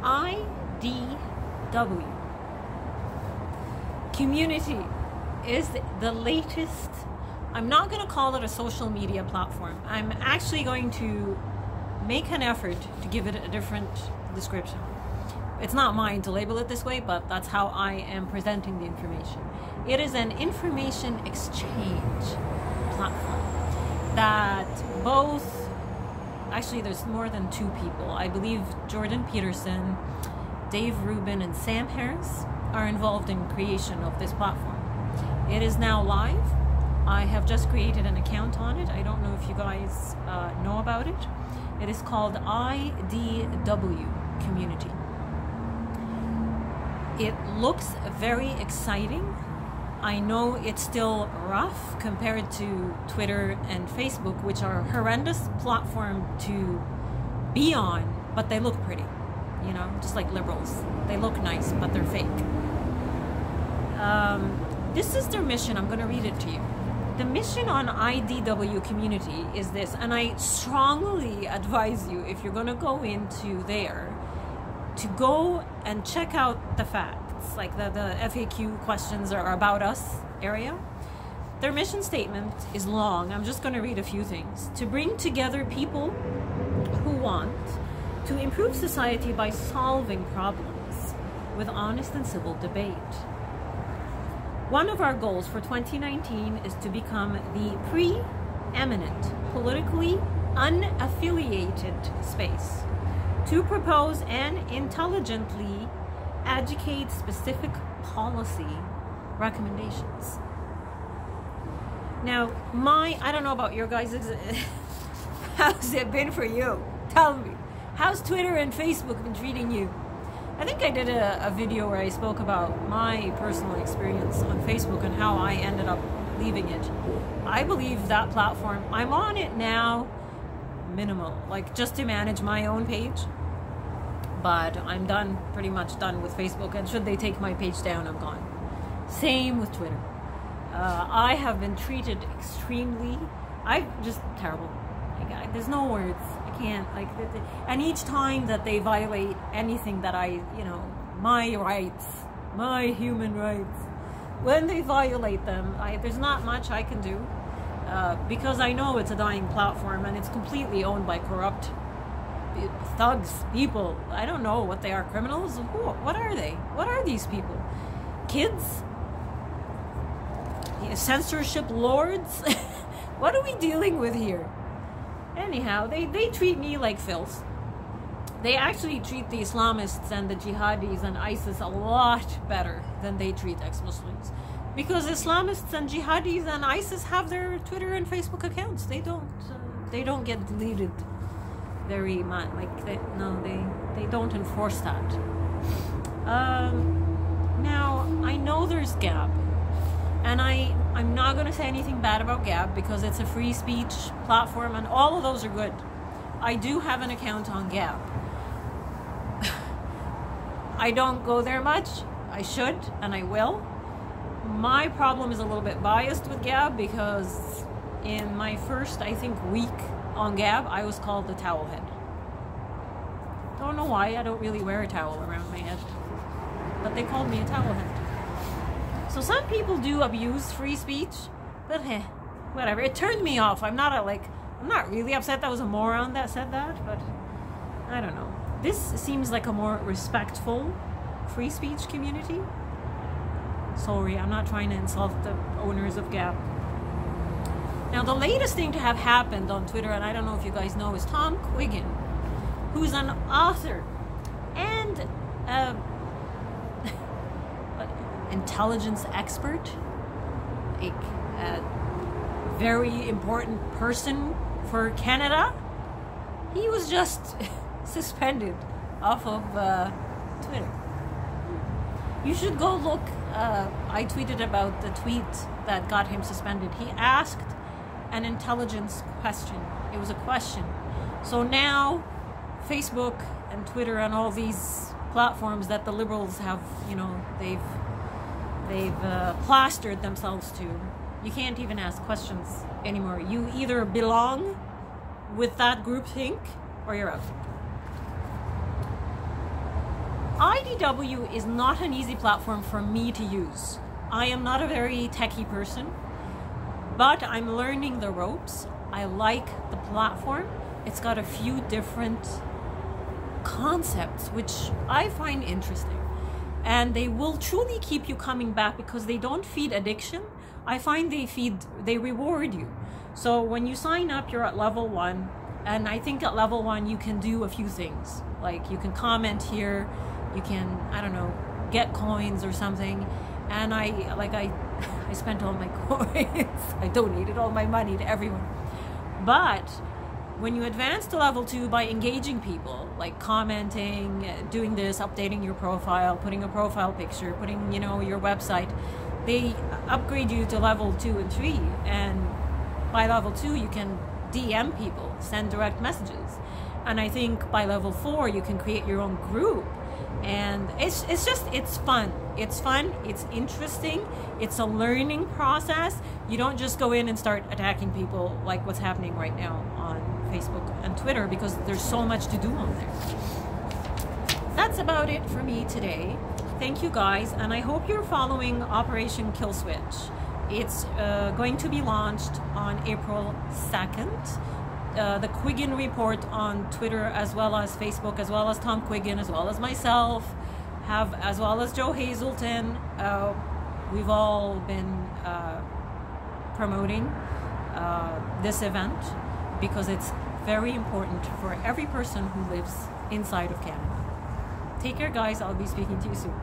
IDW community is the latest. I'm not going to call it a social media platform. I'm actually going to make an effort to give it a different description. It's not mine to label it this way, but that's how I am presenting the information. It is an information exchange platform that actually there's more than two people. I believe Jordan Peterson, Dave Rubin, and Sam Harris are involved in creation of this platform. It is now live. I have just created an account on it. I don't know if you guys know about it. It is called IDW Community. It looks very exciting. I know it's still rough compared to Twitter and Facebook, which are horrendous platform to be on, but they look pretty, you know, just like liberals. They look nice, but they're fake. This is their mission. I'm going to read it to you. The mission on IDW Community is this, and I strongly advise you, if you're going to go into there, to go and check out the facts, like the FAQ questions are about us area. Their mission statement is long. I'm just going to read a few things. To bring together people who want to improve society by solving problems with honest and civil debate. One of our goals for 2019 is to become the preeminent, politically unaffiliated space to propose and intelligently educate specific policy recommendations. Now, I don't know about your guys, how's it been for you? Tell me, how's Twitter and Facebook been treating you? I think I did a video where I spoke about my personal experience on Facebook and how I ended up leaving it. I believe that platform, I'm on it now, minimal, like just to manage my own page. But I'm pretty much done with Facebook, and should they take my page down, I'm gone. Same with Twitter. I have been treated extremely, just terrible. Like, there's no words. I can't, and each time that they violate anything that my rights, my human rights, when they violate them, there's not much I can do, because I know it's a dying platform and it's completely owned by corrupt thugs, people. I don't know what they are. Criminals? What are they? What are these people? Kids? Censorship lords? What are we dealing with here? Anyhow, they treat me like filth. They actually treat the Islamists and the jihadis and ISIS a lot better than they treat ex-Muslims. Because Islamists and jihadis and ISIS have their Twitter and Facebook accounts. They don't get deleted very much. They don't enforce that. Now, I know there's Gab. And I'm not going to say anything bad about Gab because it's a free speech platform and all of those are good. I do have an account on Gab. I don't go there much. I should and I will. My problem is a little bit biased with Gab because in my first, I think, week on Gab, I was called the towel head. Don't know why. I don't really wear a towel around my head. But they called me a towel head. So some people do abuse free speech, but whatever. It turned me off. I'm not really upset that was a moron that said that, but I don't know. This seems like a more respectful free speech community. Sorry, I'm not trying to insult the owners of Gab. Now, the latest thing to have happened on Twitter, and I don't know if you guys know, is Tom Quiggin, who's an author and intelligence expert, a very important person for Canada. He was just suspended off of Twitter. You should go look. I tweeted about the tweet that got him suspended. He asked an intelligence question. It was a question. So now Facebook and Twitter and all these platforms that the liberals have, they've plastered themselves to, you can't even ask questions anymore. You either belong with that groupthink or you're out. IDW is not an easy platform for me to use. I am not a very techie person, but I'm learning the ropes. I like the platform. It's got a few different concepts which I find interesting, and they will truly keep you coming back because they don't feed addiction. I find they reward you. So when you sign up, you're at level 1, and I think at level 1 you can do a few things, like you can comment here, you can, I don't know, get coins or something. And I spent all my coins. I donated all my money to everyone. But when you advance to level 2 by engaging people, like commenting, doing this, updating your profile, putting a profile picture, putting, you know, your website, they upgrade you to level 2 and 3. And by level 2, you can DM people, send direct messages. And I think by level 4, you can create your own group. And it's fun. It's fun, it's interesting, it's a learning process. You don't just go in and start attacking people like what's happening right now on Facebook and Twitter, because there's so much to do on there. That's about it for me today. Thank you guys, and I hope you're following Operation Kill Switch. It's going to be launched on April 2nd. The Quiggin Report on Twitter, as well as Facebook, as well as Tom Quiggin, as well as myself, as well as Joe Hazelton. We've all been promoting this event because it's very important for every person who lives inside of Canada. Take care, guys. I'll be speaking to you soon.